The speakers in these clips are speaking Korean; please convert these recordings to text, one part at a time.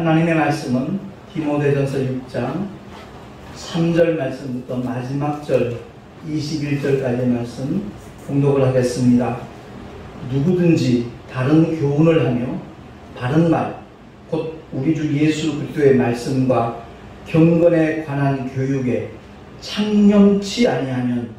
하나님의 말씀은 디모데전서 6장 3절 말씀부터 마지막 절 21절까지의 말씀 봉독을 하겠습니다. 누구든지 다른 교훈을 하며 바른 말, 곧 우리 주 예수 그리스도의 말씀과 경건에 관한 교육에 창념치 아니하면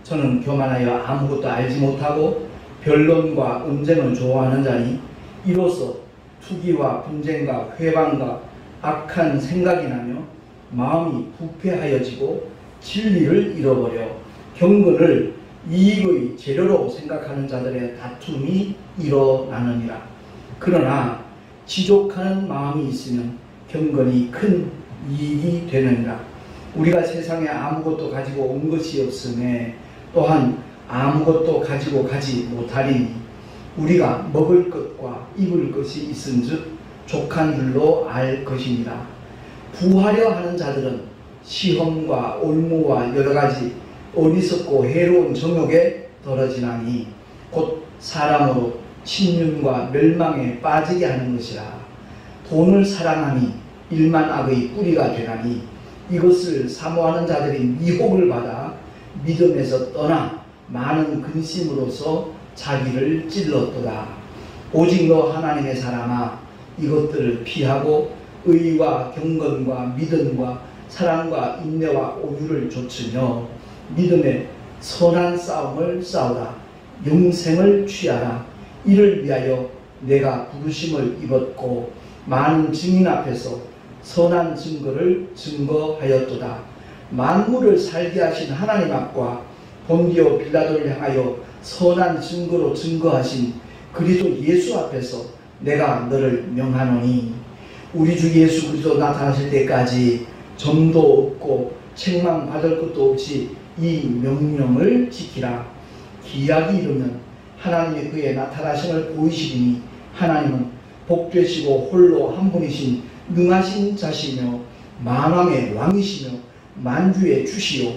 저는 교만하여 아무것도 알지 못하고 변론과 언쟁을 좋아하는 자니 이로써 투기와 분쟁과 회방과 악한 생각이 나며 마음이 부패하여지고 진리를 잃어버려 경건을 이익의 재료로 생각하는 자들의 다툼이 일어나느니라. 그러나 지족하는 마음이 있으면 경건이 큰 이익이 되느니라. 우리가 세상에 아무것도 가지고 온 것이 없음에 또한 아무것도 가지고 가지 못하리니 우리가 먹을 것과 입을 것이 있은즉 족한 줄로 알 것입니다. 부하려 하는 자들은 시험과 올무와 여러가지 어리석고 해로운 정욕에 떨어지나니 곧 사람으로 침륜과 멸망에 빠지게 하는 것이라. 돈을 사랑함이 일만 악의 뿌리가 되나니 이것을 사모하는 자들이 미혹을 받아 믿음에서 떠나 많은 근심으로서 자기를 찔렀도다. 오직 너 하나님의 사람아 이것들을 피하고 의와 경건과 믿음과 사랑과 인내와 온유를 좇으며 믿음의 선한 싸움을 싸우라. 영생을 취하라. 이를 위하여 내가 부르심을 입었고 많은 증인 앞에서 선한 증거를 증거하였도다. 만물을 살게 하신 하나님 앞과 본디오 빌라도를 향하여 선한 증거로 증거하신 그리스도 예수 앞에서 내가 너를 명하노니 우리 주 예수 그리스도 나타나실 때까지 점도 없고 책망받을 것도 없이 이 명령을 지키라. 기약이 이르면 하나님이 그의 나타나심을 보이시리니 하나님은 복되시고 홀로 한 분이신 능하신 자시며 만왕의 왕이시며 만주의 주시요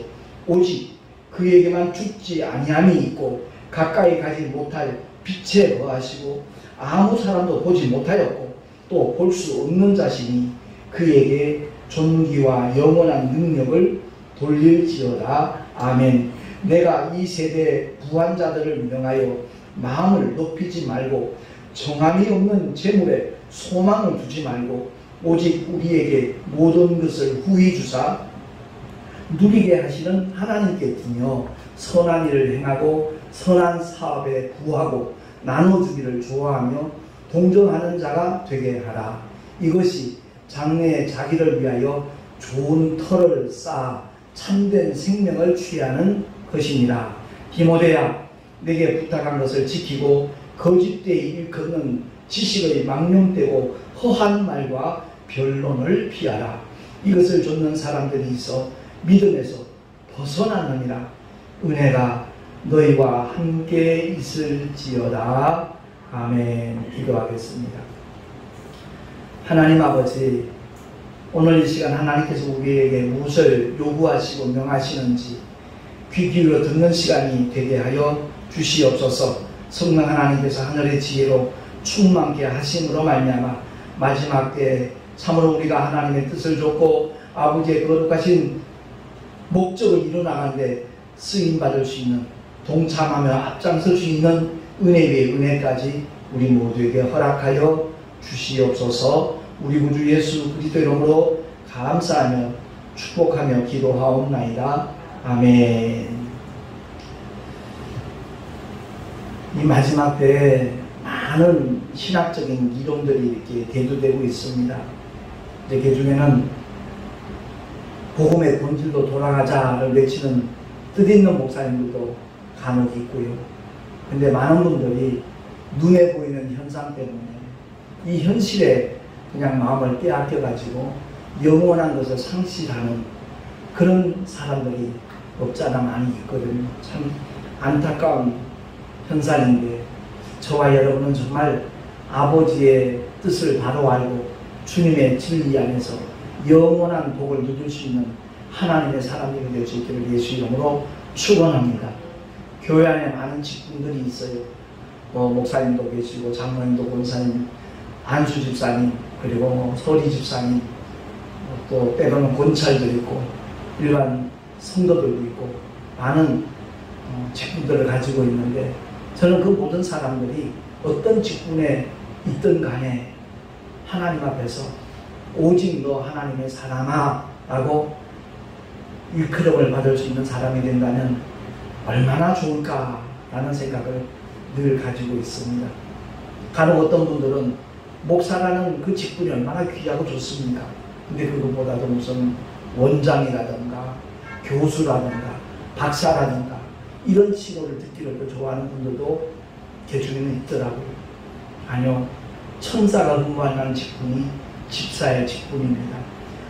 오직 그에게만 죽지 아니함이 있고 가까이 가지 못할 빛에 거하시고 아무 사람도 보지 못하였고 또 볼 수 없는 자시니 그에게 존귀와 영원한 능력을 돌릴지어다. 아멘. 내가 이 세대의 부한 자들을 명하여 마음을 높이지 말고 정함이 없는 재물에 소망을 두지 말고 오직 우리에게 모든 것을 후히 주사 누리게 하시는 하나님께 두며 선한 일을 행하고 선한 사업에 구하고 나눠주기를 좋아하며 동정하는 자가 되게 하라. 이것이 장래에 자기를 위하여 좋은 터를 쌓아 참된 생명을 취하는 것이니라. 디모데야, 내게 부탁한 것을 지키고 거짓되이 일컫는 지식의 망령되고 허한 말과 변론을 피하라. 이것을 좇는 사람들이 있어 믿음에서 벗어나느니라. 은혜가 너희와 함께 있을지어다. 아멘. 기도하겠습니다. 하나님 아버지, 오늘 이 시간 하나님께서 우리에게 무엇을 요구하시고 명하시는지 귀 기울여 듣는 시간이 되게 하여 주시옵소서. 성령 하나님께서 하늘의 지혜로 충만케 하심으로 말미암아 마지막 때에 참으로 우리가 하나님의 뜻을 좇고 아버지의 거룩하신 목적을 이루나가는데 쓰임받을 수 있는, 동참하며 앞장설 수 있는 은혜 위에 은혜까지 우리 모두에게 허락하여 주시옵소서. 우리 구주 예수 그리스도 이름으로 감사하며 축복하며 기도하옵나이다. 아멘. 이 마지막 때에 많은 신학적인 이론들이 이렇게 대두되고 있습니다. 이제 그 중에는 복음의 본질로 돌아가자를 외치는 뜻있는 목사님들도 간혹 있고요. 근데 많은 분들이 눈에 보이는 현상 때문에 이 현실에 그냥 마음을 빼앗겨가지고 영원한 것을 상실하는 그런 사람들이 없잖아 많이 있거든요. 참 안타까운 현상인데 저와 여러분은 정말 아버지의 뜻을 바로 알고 주님의 진리 안에서 영원한 복을 누릴 수 있는 하나님의 사람들이 될 수 있기를 예수 이름으로 축원합니다. 교회 안에 많은 직분들이 있어요. 목사님도 계시고 장로님도 권사님, 안수 집사님, 그리고 소리 집사님, 또 때로는 권찰도 있고 일반 성도들도 있고 많은 직분들을 가지고 있는데, 저는 그 모든 사람들이 어떤 직분에 있든 간에 하나님 앞에서 오직 너 하나님의 사람아 라고 일컬음을 받을 수 있는 사람이 된다면 얼마나 좋을까라는 생각을 늘 가지고 있습니다. 간혹 어떤 분들은 목사라는 그 직분이 얼마나 귀하고 좋습니까? 근데 그것보다도 무슨 원장이라든가 교수라든가 박사라든가 이런 칭호를 듣기를 더 좋아하는 분들도 개 중에는 있더라고요. 아니요, 천사가 근무하는 직분이 집사의 직분입니다.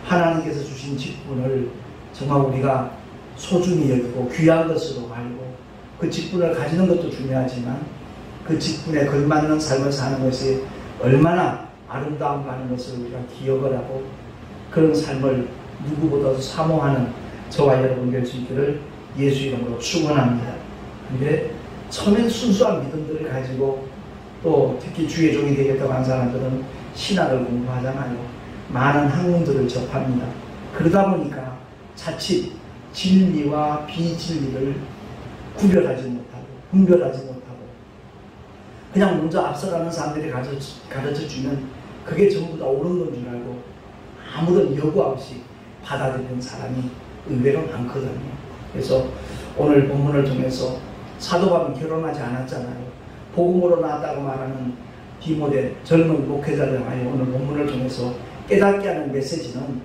하나님께서 주신 직분을 정말 우리가 소중히 여기고 귀한 것으로 알고 그 직분을 가지는 것도 중요하지만 그 직분에 걸맞는 삶을 사는 것이 얼마나 아름다운가 하는 것을 우리가 기억을 하고 그런 삶을 누구보다도 사모하는 저와 여러분 될 수 있기를 예수 이름으로 축원합니다. 근데 처음엔 순수한 믿음들을 가지고 또 특히 주의 종이 되겠다고 하는 사람들은 신학을 공부하잖아요. 많은 학문들을 접합니다. 그러다 보니까 자칫 진리와 비진리를 구별하지 못하고 분별하지 못하고 그냥 먼저 앞서가는 사람들이 가르쳐주면 그게 전부 다 옳은 건 줄 알고 아무런 여과 없이 받아들이는 사람이 의외로 많거든요. 그래서 오늘 본문을 통해서 사도 바울은 결혼하지 않았잖아요. 복음으로 나왔다고 말하는 디모데 젊은 목회자를 하여 오늘 본문을 통해서 깨닫게 하는 메시지는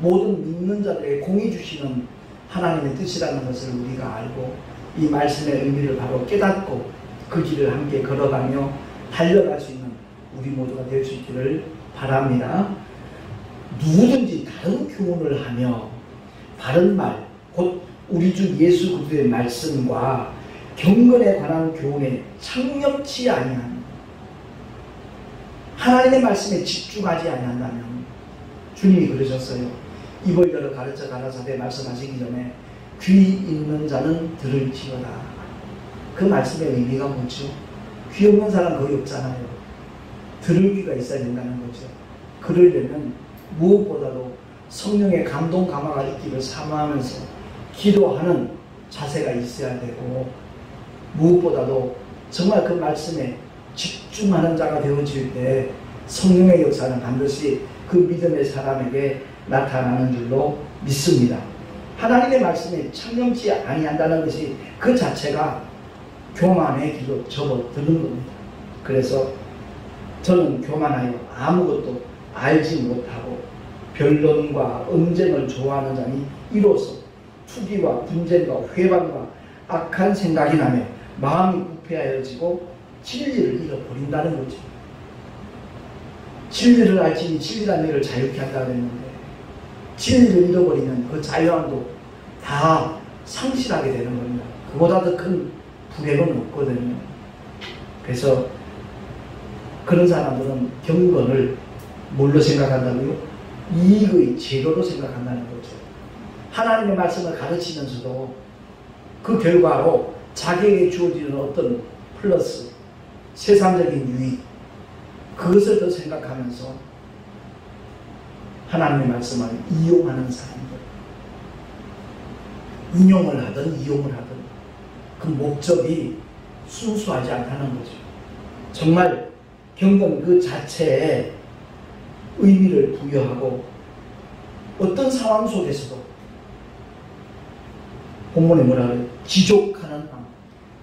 모든 믿는 자들에게 공의 주시는 하나님의 뜻이라는 것을 우리가 알고 이 말씀의 의미를 바로 깨닫고 그 길을 함께 걸어가며 달려갈 수 있는 우리 모두가 될 수 있기를 바랍니다. 누구든지 다른 교훈을 하며 바른 말, 곧 우리 주 예수 그리스도의 말씀과 경건에 관한 교훈에 창념치 아니한 하나님의 말씀에 집중하지 아니한다면 주님이 그러셨어요. 입을 열어 가르쳐 가라사대 말씀하시기 전에 귀 있는 자는 들을지어다. 그 말씀의 의미가 뭐죠? 귀 없는 사람 거의 없잖아요. 들을 귀가 있어야 된다는 거죠. 그러려면 무엇보다도 성령의 감동 감화가 있기를 사모하면서 기도하는 자세가 있어야 되고 무엇보다도 정말 그 말씀에 집중하는 자가 되어질 때 성령의 역사는 반드시 그 믿음의 사람에게 나타나는 줄로 믿습니다. 하나님의 말씀에 창념치 아니한다는 것이 그 자체가 교만의 길로 접어드는 겁니다. 그래서 저는 교만하여 아무것도 알지 못하고 변론과 언쟁을 좋아하는 자니 이로써 투기와 분쟁과 회방과 악한 생각이 나며 마음이 부패하여지고 진리를 잃어버린다는 거죠. 진리를 알지니 진리라는 일을 자유케 한다고 했는데 진리를 잃어버리면 그 자유함도 다 상실하게 되는 겁니다. 그보다 더 큰 불행은 없거든요. 그래서 그런 사람들은 경건을 뭘로 생각한다고요? 이익의 재료로 생각한다는 거죠. 하나님의 말씀을 가르치면서도 그 결과로 자기에게 주어지는 어떤 플러스, 세상적인 유익, 그것을 더 생각하면서 하나님의 말씀을 이용하는 사람들, 인용을 하든 이용을 하든 그 목적이 순수하지 않다는 거죠. 정말 경건 그 자체에 의미를 부여하고 어떤 상황 속에서도 본문에 뭐라 그래요? 지족하는 마음,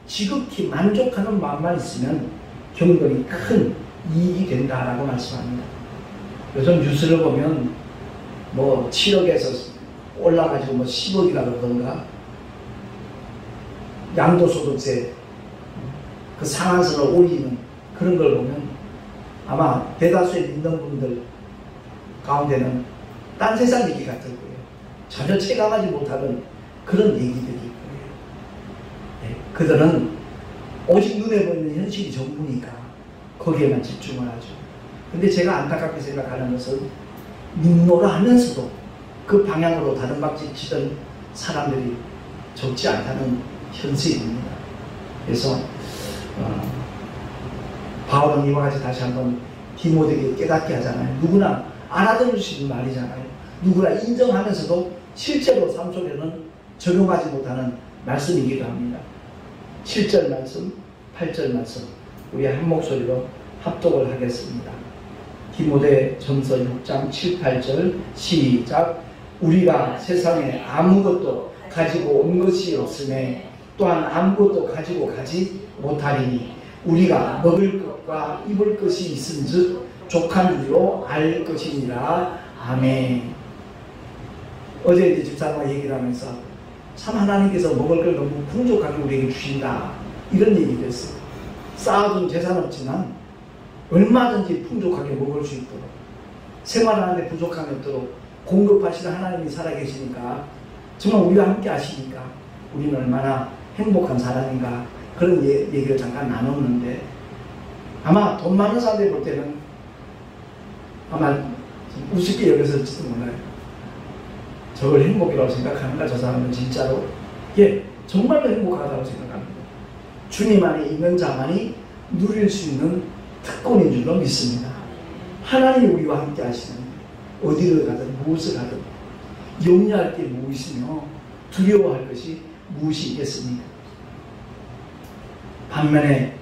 지극히 만족하는 마음만 있으면 경건이 큰 이익이 된다라고 말씀합니다. 요즘 뉴스를 보면 뭐 7억에서 올라가지고 뭐 10억이라 그러던가 양도소득세 그 상한선을 올리는 그런 걸 보면 아마 대다수의 믿는 분들 가운데는 딴 세상 얘기 같을 거예요. 전혀 체감하지 못하는 그런 얘기들이 있고요. 네, 그들은 오직 눈에 보이는 현실이 전부니까 거기에만 집중을 하죠. 근데 제가 안타깝게 생각하는 것은 믿노라 하면서도 그 방향으로 다른 박질 치던 사람들이 적지 않다는 현실입니다. 그래서 바울은 이와 같이 다시 한번 디모데에게 깨닫게 하잖아요. 누구나 알아들을 수 있는 말이잖아요. 누구나 인정하면서도 실제로 삶 속에는 적용하지 못하는 말씀이기도 합니다. 7절 말씀, 8절 말씀 우리 한 목소리로 합독을 하겠습니다. 디모데 전서 6장 7, 8절 시작. 우리가 세상에 아무것도 가지고 온 것이 없음에 또한 아무것도 가지고 가지 못하리니 우리가 먹을 것과 입을 것이 있은즉 족한 줄로 알 것이니라. 아멘. 어제 이제 집사람과 얘기를 하면서 참 하나님께서 먹을 걸 너무 풍족하게 우리에게 주신다 이런 얘기를 했어요. 쌓아둔 재산 없지만 얼마든지 풍족하게 먹을 수 있도록 생활하는데 부족함이 없도록 공급하시는 하나님이 살아계시니까 정말 우리와 함께 하시니까 우리는 얼마나 행복한 사람인가 그런 얘기를 잠깐 나눴는데 아마 돈 많은 사람들이 볼 때는 아마 우습게 여겼을지도 몰라요. 저걸 행복이라고 생각하는가 저 사람은 진짜로 예 정말로 행복하다고 생각합니다. 주님 안에 있는 자만이 누릴 수 있는 특권인 줄로 믿습니다. 하나님이 우리와 함께 하시는 어디를 가든 무엇을 하든 염려할 게 무엇이며 두려워할 것이 무엇이 있겠습니까? 반면에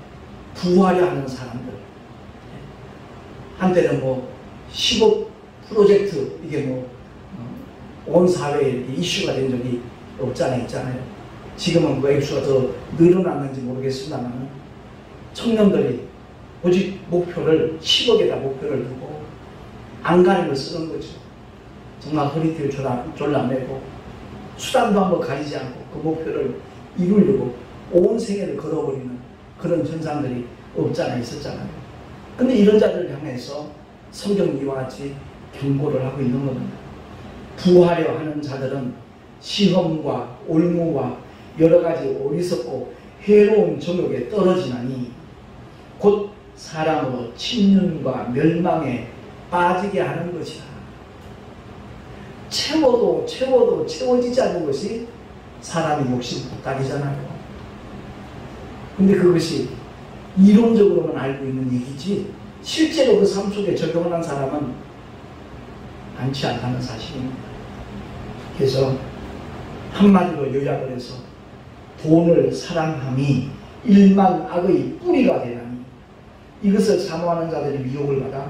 부하려 하는 사람들 한때는 뭐 15 프로젝트 이게 온 사회에 이렇게 이슈가 된 적이 있잖아요. 지금은 그 액수가 더 늘어났는지 모르겠습니다만 청년들이 오직 목표를 10억에다 목표를 두고 안간힘을 쓰는 거죠. 정말 허리띠를 졸라매고 수단도 한번 가리지 않고 그 목표를 이루려고 온 생애를 걸어버리는 그런 현상들이 없잖아 있었잖아요. 근데 이런 자들을 향해서 성경이 이와 같이 경고를 하고 있는 겁니다. 부하려 하는 자들은 시험과 올무와 여러 가지 어리석고 해로운 정욕에 떨어지나니 곧 사람으로 침륜과 멸망에 빠지게 하는 것이다. 채워도 채워지지 않는 것이 사람의 욕심 부탁이잖아요. 근데 그것이 이론적으로는 알고 있는 얘기지 실제로 그 삶 속에 적용을 한 사람은 많지 않다는 사실입니다. 그래서 한마디로 요약을 해서 돈을 사랑함이 일만 악의 뿌리가 되나니 이것을 사모하는 자들이 미혹을 받아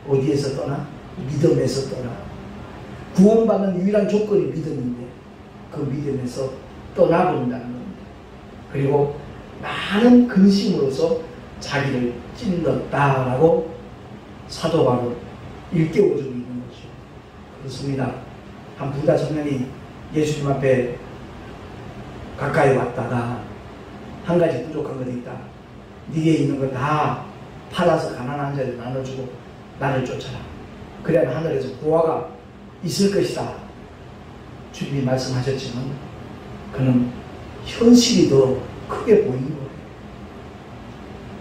어디에서 떠나? 믿음에서 떠나. 구원받는 유일한 조건이 믿음인데 그 믿음에서 떠나버린다는 겁니다. 그리고 많은 근심으로서 자기를 찔렀다라고 사도 바로 일깨워주고 있는 거죠. 그렇습니다. 한 부자 청년이 예수님 앞에 가까이 왔다가 한 가지 부족한 것이 있다. 네게 있는 걸 다 팔아서 가난한 자들 나눠주고 나를 쫓아라. 그래야 하늘에서 보화가 있을 것이다. 주님이 말씀하셨지만 그는 현실이 더 크게 보이는 거예요.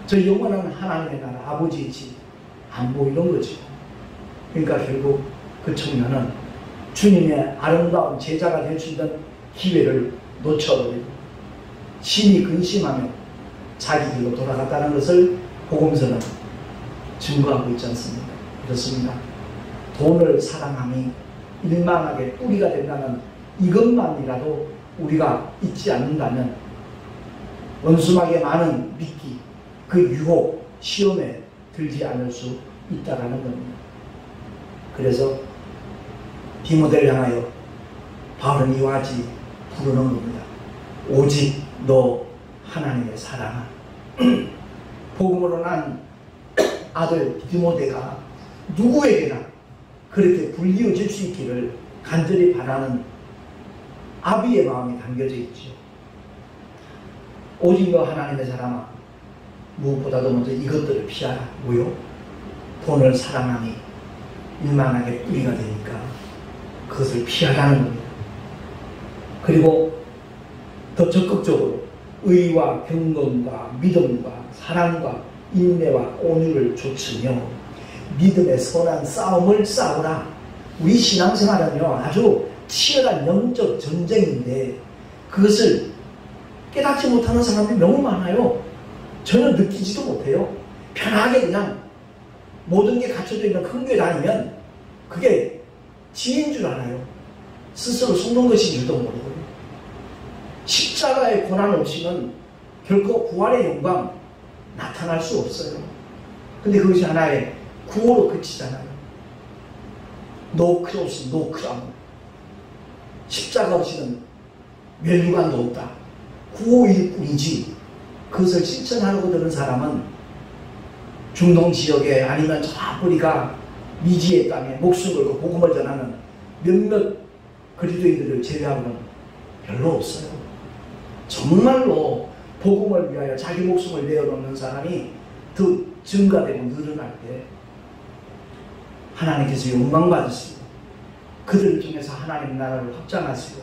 저 영원한 하나님의 나라 아버지의 집 안 보이는 거죠. 그러니까 결국 그 청년은 주님의 아름다운 제자가 될 수 있는 기회를 놓쳐버리고 심히 근심하며 자기 길로 돌아갔다는 것을 복음서는 증거하고 있지 않습니까? 그렇습니다. 돈을 사랑함이 일망하게 뿌리가 된다는 이것만이라도 우리가 잊지 않는다면 원수막에 많은 미끼, 그 유혹, 시험에 들지 않을 수 있다는 겁니다. 그래서 디모데를 향하여 바울은 이와 같이 부르는 겁니다. 오직 너 하나님의 사랑아. 복음으로 난 아들 디모데가 누구에게나 그렇게 불리워질 수 있기를 간절히 바라는 아비의 마음이 담겨져 있죠. 오직 너 하나님의 사랑아. 무엇보다도 먼저 이것들을 피하라. 뭐요? 돈을 사랑함이 일만하게 뿌리가 되니까 그것을 피하라는 겁니다. 그리고 더 적극적으로 의와 경건과 믿음과 사랑과 인내와 온유를 좇으며 믿음의 선한 싸움을 싸우라. 우리 신앙생활은요 아주 치열한 영적 전쟁인데 그것을 깨닫지 못하는 사람들이 너무 많아요. 전혀 느끼지도 못해요. 편하게 그냥 모든 게 갖춰져 있는 큰 교회 다니면 그게 지인 줄 알아요. 스스로 속는 것인 줄도 모르고요. 십자가의 고난 없이는 결코 부활의 영광 나타날 수 없어요. 근데 그것이 하나의 구호로 그치잖아요. No cross, no crown. 십자가 없이는 멸류관도 없다. 구호일 뿐이지 그것을 실천하려고 드는 사람은 중동 지역에 아니면 저 아프리카 미지의 땅에 목숨 걸고 복음을 전하는 몇몇 그리스도인들을 제외하고는 별로 없어요. 정말로 복음을 위하여 자기 목숨을 내어놓는 사람이 더 증가되고 늘어날 때 하나님께서 영광 받으시고 그들을 통해서 하나님의 나라를 확장하시고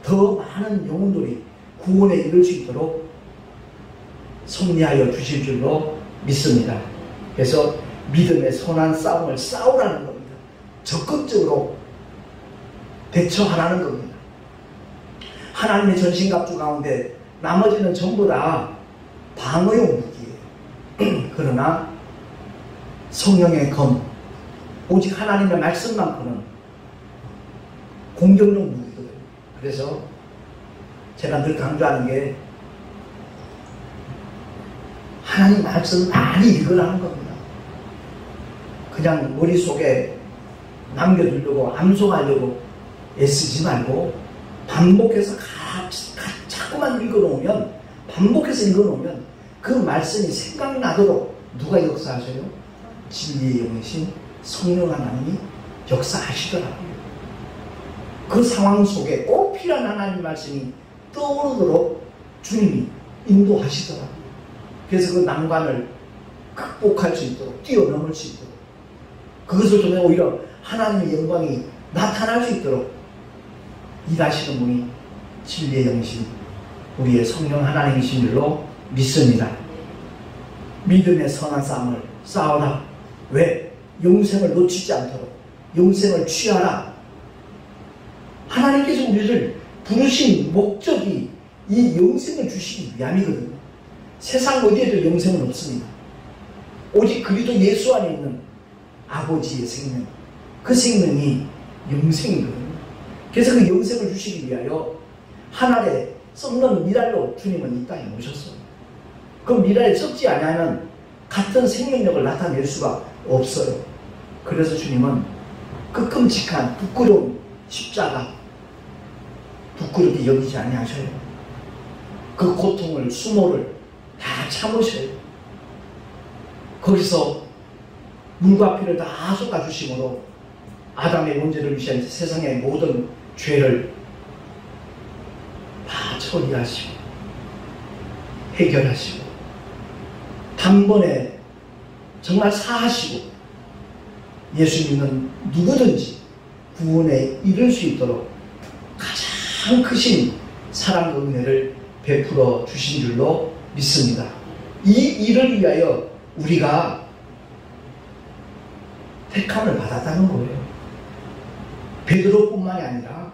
더 많은 영혼들이 구원에 이를 수 있도록 섭리하여 주실 줄로 믿습니다. 그래서 믿음의 선한 싸움을 싸우라는 겁니다. 적극적으로 대처하라는 겁니다. 하나님의 전신갑주 가운데 나머지는 전부 다 방어용 무기예요. 그러나 성령의 검, 오직 하나님의 말씀만큼은 공격용 무기거든요. 그래서 제가 늘 강조하는 게 하나님 말씀 많이 읽으라는 겁니다. 그냥 머릿속에 남겨두려고 암송하려고 애쓰지 말고 반복해서 자꾸만 읽어놓으면 반복해서 읽어놓으면 그 말씀이 생각나도록 누가 역사하셔요? 진리의 영이신 성령 하나님이 역사하시더라고요. 그 상황 속에 꼭 필요한 하나님 말씀이 떠오르도록 주님이 인도하시더라고요. 그래서 그 난관을 극복할 수 있도록 뛰어넘을 수 있도록 그것을 통해 오히려 하나님의 영광이 나타날 수 있도록 일하시는 분이 진리의 영이신 우리의 성령 하나님이신 줄로 믿습니다. 믿음의 선한 싸움을 싸우라. 왜? 영생을 놓치지 않도록 영생을 취하라. 하나님께서 우리를 부르신 목적이 이 영생을 주시기 위함이거든요. 세상 어디에도 영생은 없습니다. 오직 그리스도 예수 안에 있는 아버지의 생명, 그 생명이 영생이거든요. 그래서 그 영생을 주시기 위하여 하늘에 썩는 미랄로 주님은 이 땅에 오셨어요. 그 미랄에 썩지 않으면 같은 생명력을 나타낼 수가 없어요. 그래서 주님은 그 끔찍한 부끄러운 십자가 부끄럽게 여기지 아니하셔요. 그 고통을 수모를 다 참으셔요. 거기서 물과 피를 다 쏟아주심으로 아담의 문제를 위한 세상의 모든 죄를 다 처리하시고 해결하시고 단번에 정말 사하시고 예수 믿는 누구든지 구원에 이를 수 있도록 가장 크신 사랑과 은혜를 베풀어 주신 줄로 믿습니다. 이 일을 위하여 우리가 택함을 받았다는 거예요. 베드로뿐만이 아니라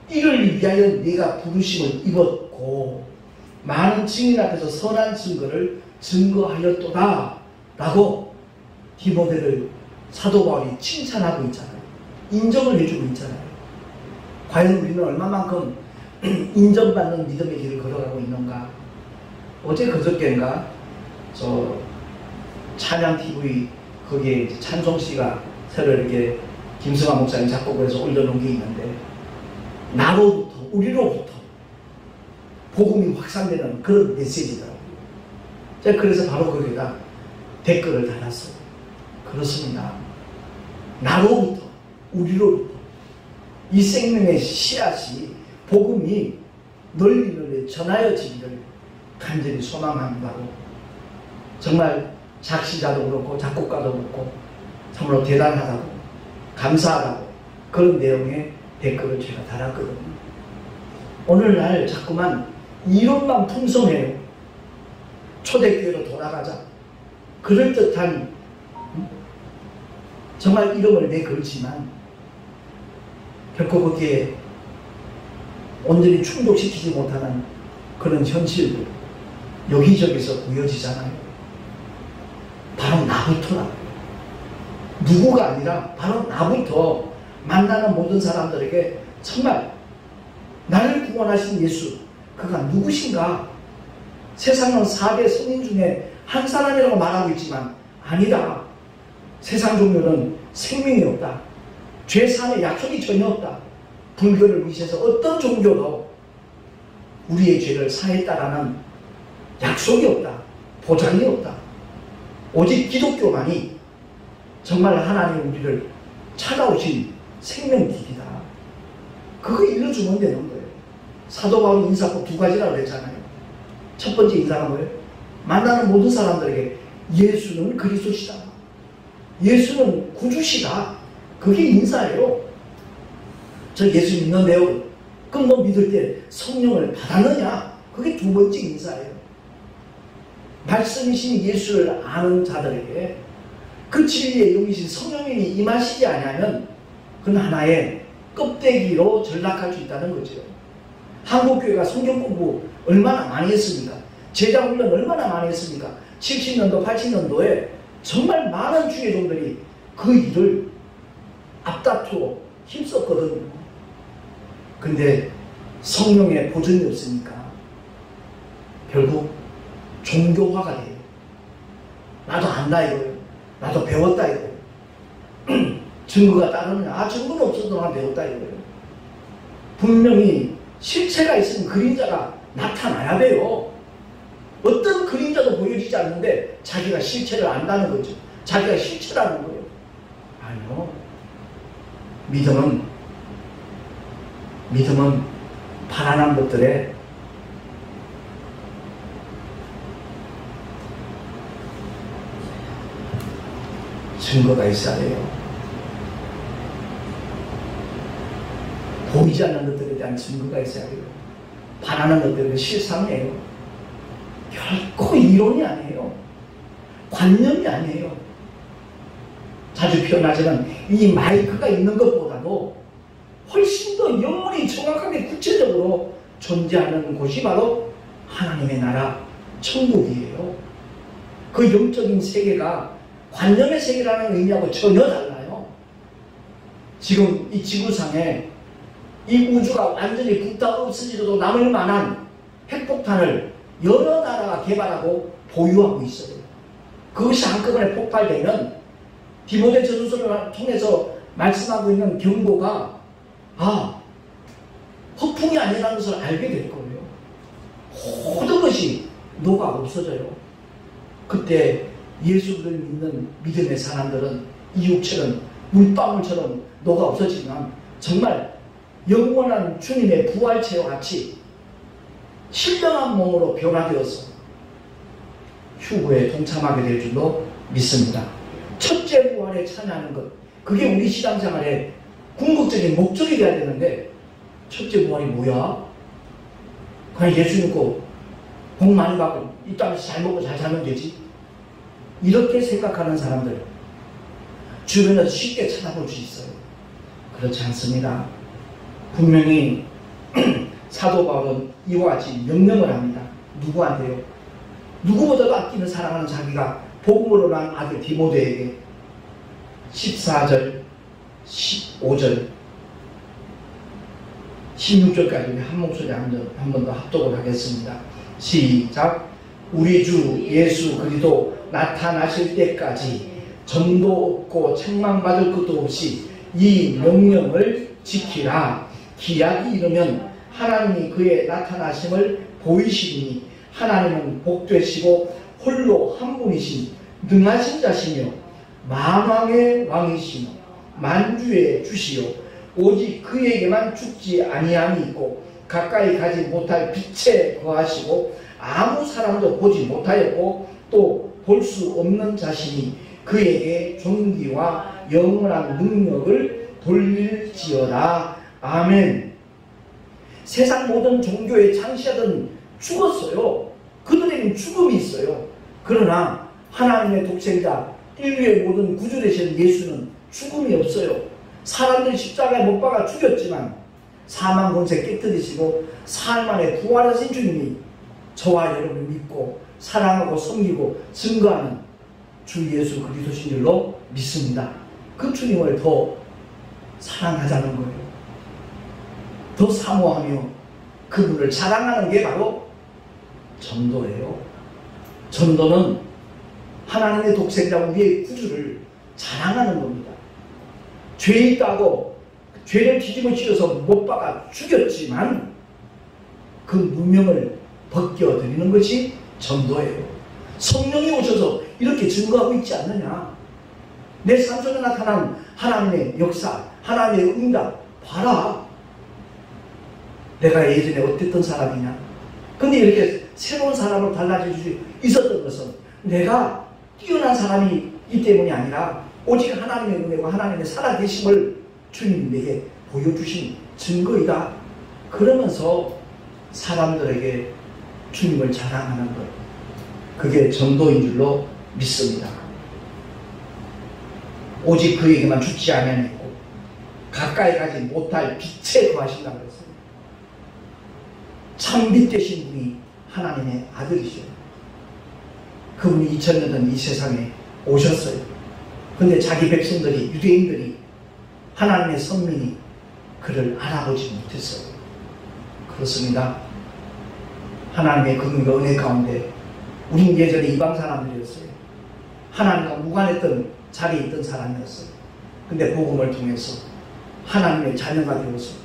이를 위하여 네가 부르심을 입었고 많은 증인 앞에서 선한 증거를 증거하였도다 라고 디모데를 사도 바울이 칭찬하고 있잖아요. 인정을 해주고 있잖아요. 과연 우리는 얼마만큼 인정받는 믿음의 길을 걸어가고 있는가? 어제 그저께인가 저 찬양TV 거기에 찬송씨가 새로 이렇게 김승환 목사님 작곡을 해서 올려놓은 게 있는데 나로부터 우리로부터 복음이 확산되는 그런 메시지더라고요. 제가 그래서 바로 거기다 댓글을 달았어요. 그렇습니다. 나로부터 우리로부터 이 생명의 씨앗이 복음이 널리 전하여지기를 간절히 소망한다고. 정말 작시자도 그렇고 작곡가도 그렇고 참으로 대단하다고 감사하다고 그런 내용의 댓글을 제가 달았거든요. 오늘날 자꾸만 이론만 풍성해요. 초대교회로 돌아가자. 그럴듯한 정말 이름을 내걸지만 결코 거기에 온전히 충족시키지 못하는 그런 현실들 여기저기서 보여지잖아요. 바로 나부터라고요. 누구가 아니라 바로 나부터 만나는 모든 사람들에게 정말 나를 구원하신 예수, 그가 누구신가? 세상은 4대 성인 중에 한 사람이라고 말하고 있지만 아니다. 세상 종교는 생명이 없다. 죄 사함의 약속이 전혀 없다. 불교를 위시해서 어떤 종교도 우리의 죄를 사했다라는 약속이 없다. 보장이 없다. 오직 기독교만이 정말 하나님 우리를 찾아오신 생명길이다. 그거 일러주면 되는 거예요. 사도 바울 인사법 2가지라고 그랬잖아요. 첫 번째 인사가 뭐예요? 만나는 모든 사람들에게 예수는 그리스도시다. 예수는 구주시다. 그게 인사예요. 저 예수 믿는데요. 그럼 너 믿을 때 성령을 받았느냐? 그게 2번째 인사예요. 말씀이신 예수를 아는 자들에게 그 진리의 영이신 성령님이 임하시지 않으면 그건 하나의 껍데기로 전락할 수 있다는 거죠. 한국교회가 성경 공부 얼마나 많이 했습니까? 제자 훈련 얼마나 많이 했습니까? 70년도, 80년도에 정말 많은 주의종들이 그 일을 앞다투어 힘썼거든요. 근데 성령의 보존이 없으니까 결국 종교화가 돼요. 나도 안다 이거예요. 나도 배웠다 이거예요. 증거가 따르느냐? 증거는 없어도 난 배웠다 이거예요. 분명히 실체가 있으면 그림자가 나타나야 돼요. 어떤 그림자도 보여지지 않는데 자기가 실체를 안다는 거죠. 자기가 실체라는 거예요. 아니요. 믿음은 바라는 것들에 증거가 있어야 돼요. 보이지 않는 것들에 대한 증거가 있어야 돼요. 바라는 것들은 실상이에요. 결코 이론이 아니에요. 관념이 아니에요. 자주 표현하지만 이 마이크가 있는 것보다도 훨씬 더 영혼이 정확하게 구체적으로 존재하는 곳이 바로 하나님의 나라 천국이에요. 그 영적인 세계가 관념의 세계라는 의미하고 전혀 달라요. 지금 이 지구상에 이 우주가 완전히 불타 없어지도 남을 만한 핵폭탄을 여러 나라가 개발하고 보유하고 있어요. 그것이 한꺼번에 폭발되면 디모데 전서를 통해서 말씀하고 있는 경고가 허풍이 아니라는 것을 알게 될 거예요. 모든 것이 녹아 없어져요. 그때 예수를 믿는 믿음의 사람들은 이 육체는 물방울처럼 녹아 없어지지만 정말 영원한 주님의 부활체와 같이 신령한 몸으로 변화되어서 휴거에 동참하게 될 줄로 믿습니다. 첫째 부활에 참여하는 것, 그게 우리 신앙생활의 궁극적인 목적이 돼야 되는데 첫째 부활이 뭐야? 그냥 예수 믿고 복 많이 받고 이 땅에서 잘 먹고 잘 살면 되지? 이렇게 생각하는 사람들 주변에서 쉽게 찾아볼 수 있어요. 그렇지 않습니다. 분명히 사도 바울은 이와 같이 명령을 합니다. 누구한테요? 누구보다도 아끼는 사랑하는 자기가 복음으로 난 아들 디모데에게 14절, 15절, 16절까지 한 목소리 한 번 더 합독을 하겠습니다. 시작. 우리 주 예수 그리스도 나타나실 때까지 점도 없고 책망받을 것도 없이 이 명령을 지키라. 기약이 이르면 하나님이 그의 나타나심을 보이시니 하나님은 복되시고 홀로 한 분이신 능하신 자시며 만왕의 왕이시며 만주의 주시요 오직 그에게만 죽지 아니함이 있고 가까이 가지 못할 빛에 거하시고 아무 사람도 보지 못하였고 또 볼 수 없는 자신이 그에게 존귀와 영원한 능력을 돌릴지어다. 아멘. 세상 모든 종교의 창시자들은 죽었어요. 그들에게는 죽음이 있어요. 그러나 하나님의 독생자 인류의 모든 구주 되신 예수는 죽음이 없어요. 사람들이 십자가에 못 박아 죽였지만 사망 권세 깨뜨리시고 사흘 만에 부활하신 주님이 저와 여러분을 믿고 사랑하고 섬기고 증거하는 주 예수 그리스도신 줄로 믿습니다. 그 주님을 더 사랑하자는 거예요. 더 사모하며 그분을 자랑하는 게 바로 전도예요. 전도는 하나님의 독생자 우리의 구주를 자랑하는 겁니다. 죄 있다고 죄를 뒤집어 씌워서 못 박아 죽였지만 그 무명을 벗겨드리는 것이 전도예요. 성령이 오셔서 이렇게 증거하고 있지 않느냐. 내 삶 속에 나타난 하나님의 역사, 하나님의 응답 봐라. 내가 예전에 어땠던 사람이냐. 근데 이렇게 새로운 사람으로 달라질 수 있었던 것은 내가 뛰어난 사람이기 때문이 아니라 오직 하나님의 은혜와 하나님의 살아계심을 주님이 내게 보여주신 증거이다. 그러면서 사람들에게 주님을 자랑하는 것, 그게 전도인 줄로 믿습니다. 오직 그에게만 죽지 아니하였고 가까이 가지 못할 빛에 거하신다고 했어요. 참빛 되신 분이 하나님의 아들이죠. 그분이 2000년 전 이 세상에 오셨어요. 근데 자기 백성들이, 유대인들이, 하나님의 선민이 그를 알아보지 못했어요. 그렇습니다. 하나님의 긍휼과 은혜 가운데 우린 예전에 이방 사람들이었어요. 하나님과 무관했던 자리에 있던 사람이었어요. 근데 복음을 통해서 하나님의 자녀가 되어서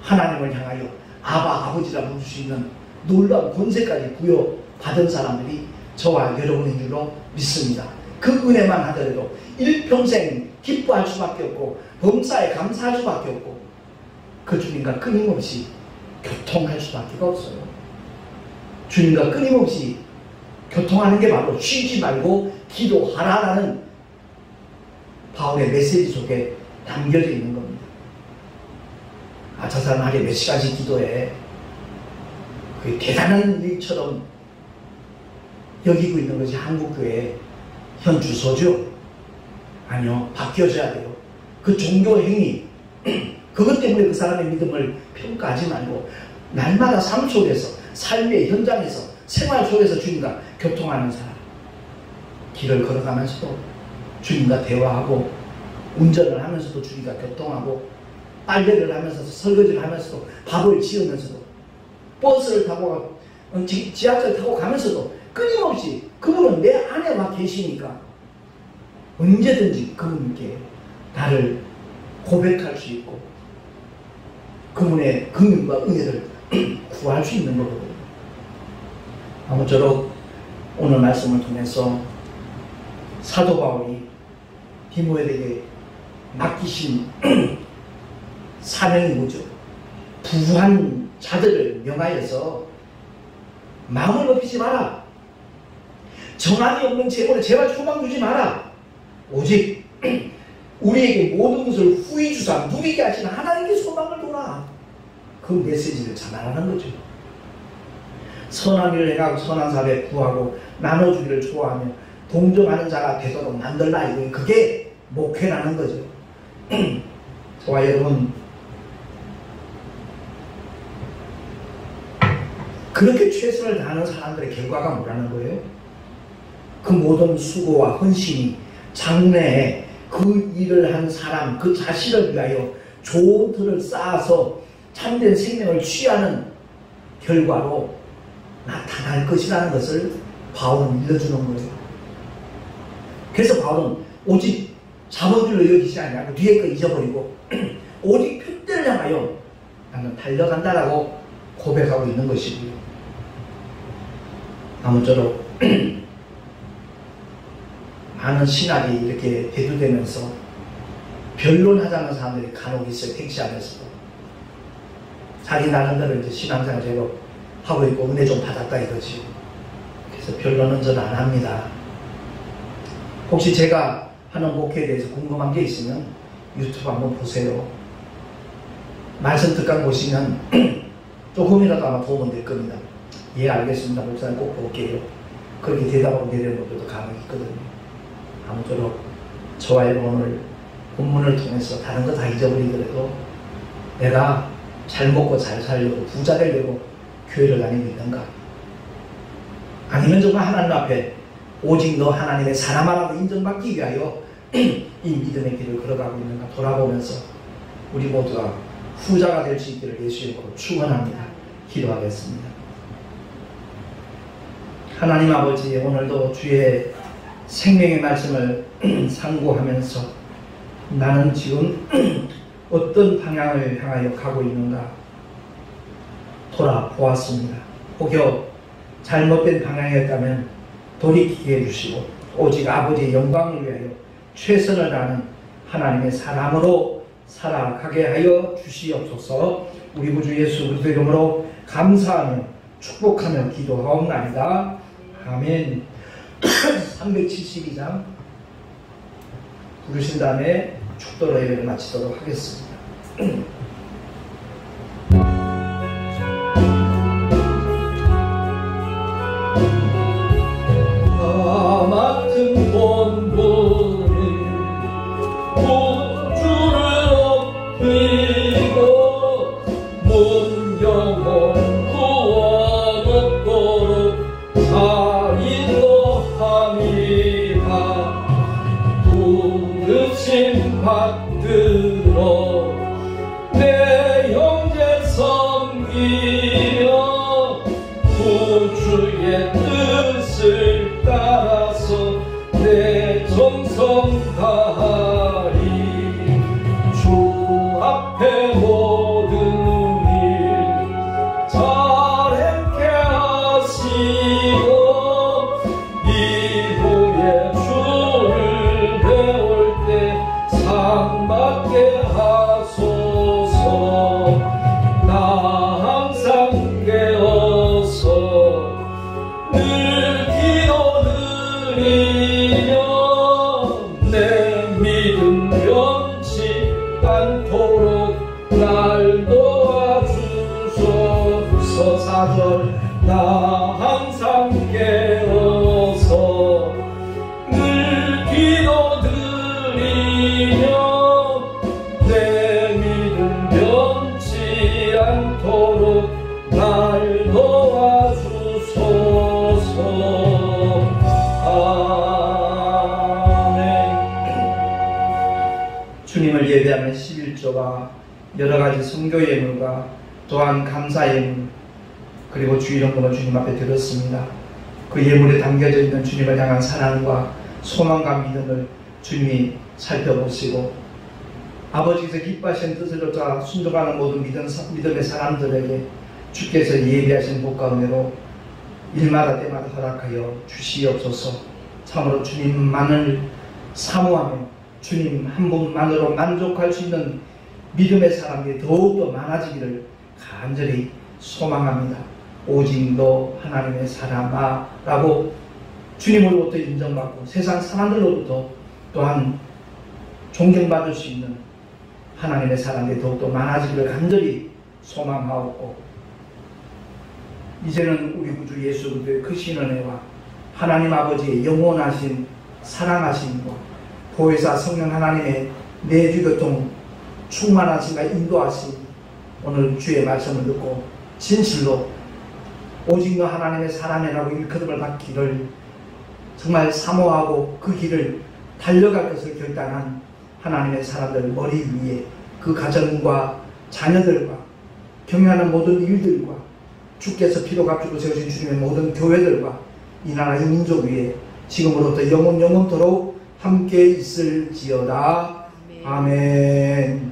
하나님을 향하여 아바, 아버지라 부를 수 있는 놀라운 권세까지 부여받은 사람들이 저와 여러분인 줄로 믿습니다. 그 은혜만 하더라도 일평생 기뻐할 수밖에 없고 범사에 감사할 수밖에 없고 그 주님과 끊임없이 교통할 수밖에 없어요. 주님과 끊임없이 교통하는 게 바로 쉬지 말고 기도하라라는 바울의 메시지 속에 담겨져 있는 겁니다. 아, 저 사람 하루에 몇 시간씩 기도해. 그게 대단한 일처럼 여기고 있는 것이 한국교회의 현 주소죠. 아니요, 바뀌어져야 돼요. 그 종교 행위 그것 때문에 그 사람의 믿음을 평가하지 말고 날마다 삶 속에서, 삶의 현장에서, 생활 속에서 주님과 교통하는 사람, 길을 걸어가면서도 주님과 대화하고, 운전을 하면서도 주님과 교통하고, 빨래를 하면서도, 설거지를 하면서도, 밥을 지으면서도, 버스를 타고 지하철 타고 가면서도 끊임없이 그분은 내 안에 와 계시니까 언제든지 그분께 나를 고백할 수 있고 그분의 긍휼과 은혜를 구할 수 있는 거거든요. 아무쪼록 오늘 말씀을 통해서 사도 바울이 디모데에게 맡기신 사명이 뭐죠? 부한 자들을 명하여서 마음을 높이지 마라. 정함이 없는 재물에 제발 소망 두지 마라. 오직 우리에게 모든 것을 후히 주사 누리게 하시는 하나님께 소망을 둬라. 그 메시지를 전하는 거죠. 선한 일을 행하고 선한 사업에 구하고 나눠주기를 좋아하며 동정하는 자가 되도록 만들라. 이거 그게 목회라는 거죠. 저와 여러분, 그렇게 최선을 다하는 사람들의 결과가 뭐라는 거예요? 그 모든 수고와 헌신이 장래에 그 일을 한 사람, 그 자신을 위하여 좋은 틀을 쌓아서 참된 생명을 취하는 결과로 나타날 것이라는 것을 바울은 일러주는 거예요. 그래서 바울은 오직 자본주의를 여기지 아니하고 뒤에 거 잊어버리고 오직 표대를 향하여 나는 달려간다라고 고백하고 있는 것이고요. 아무쪼록 많은 신학이 이렇게 대두되면서 변론하자는 사람들이 간혹 있어요. 택시 안에서도. 자기 나름대로 이제 신앙생활 제법 하고 있고 은혜 좀 받았다 이거지. 그래서 변론은 저는 안 합니다. 혹시 제가 하는 목회에 대해서 궁금한 게 있으면 유튜브 한번 보세요. 말씀 특강 보시면 조금이라도 아마 도움은 될 겁니다. 예, 알겠습니다. 목사님 꼭 볼게요. 그렇게 대답하고 내리는 것들도 간혹 있거든요. 아무쪼록 저와 오늘 본문을 통해서 다른 거 다 잊어버리더라도 내가 잘 먹고 잘 살려고 부자 되려고 교회를 다니고 있는가? 아니면 정말 하나님 앞에 오직 너 하나님의 사람아라고 인정받기 위하여 이 믿음의 길을 걸어가고 있는가 돌아보면서 우리 모두가 후자가 될 수 있기를 예수의 이름으로 축원합니다. 기도하겠습니다. 하나님 아버지, 오늘도 주의 생명의 말씀을 상고하면서 나는 지금 어떤 방향을 향하여 가고 있는가 돌아보았습니다. 혹여 잘못된 방향이었다면 돌이키게 해주시고 오직 아버지의 영광을 위하여 최선을 다하는 하나님의 사람으로 살아가게 하여 주시옵소서. 우리 구주 예수 그리스도 이름으로 감사하며 축복하며 기도하옵나이다. 아멘. 372장 부르신 다음에 축도로 예배를 마치도록 하겠습니다. 다 맡은 본분은 우주를 높이고 문 영혼 구원 얻도록 다 인도함이다. 부르심 받들어 내 형제 섬기며 구주의 뜻을 따라서 내 정성 다하리. 주 앞에 모든 일 잘 행케 하시고 이후에 주를 배울 때 상 받게 하소서. 나 항상 깨어서 늘 기도드리며 내 믿음 변치 않도록 날 도와주소서. 4절 나 항상 깨어서 늘 기도드리며 내 믿음 변치 않도록 날 도와주소서. 아멘. 주님을 예배하는 11조와 여러가지 성교 예물과 또한 감사 예물 그리고 주일헌금을 주님 앞에 드렸습니다. 그 예물에 담겨져 있는 주님을 향한 사랑과 소망과 믿음을 주님이 살펴보시고 아버지께서 기뻐하신 뜻을 따라 순종하는 모든 믿음의 사람들에게 주께서 예비하신 복과 은혜로 일마다 때마다 허락하여 주시옵소서. 참으로 주님만을 사모하며 주님 한 분만으로 만족할 수 있는 믿음의 사람이 더욱더 많아지기를 간절히 소망합니다. 오직 너 하나님의 사람아 라고 주님으로부터 인정받고 세상 사람들로부터 또한 존경받을 수 있는 하나님의 사람들이 더욱더 많아지기를 간절히 소망하옵고 이제는 우리 구주 예수 그리스도의 크신 은혜와 하나님 아버지의 영원하신 사랑하심과 보혜사 성령 하나님의 내주교통 충만하심과 인도하심 오늘 주의 말씀을 듣고 진실로 오직 너 하나님의 사람이라고 일컬음을 받기를 정말 사모하고 그 길을 달려갈 것을 결단한 하나님의 사람들 머리 위에 그 가정과 자녀들과 경영하는 모든 일들과 주께서 피로 값주고 세우신 주님의 모든 교회들과 이 나라의 민족 위에 지금으로부터 영원토록 함께 있을지어다. 아멘.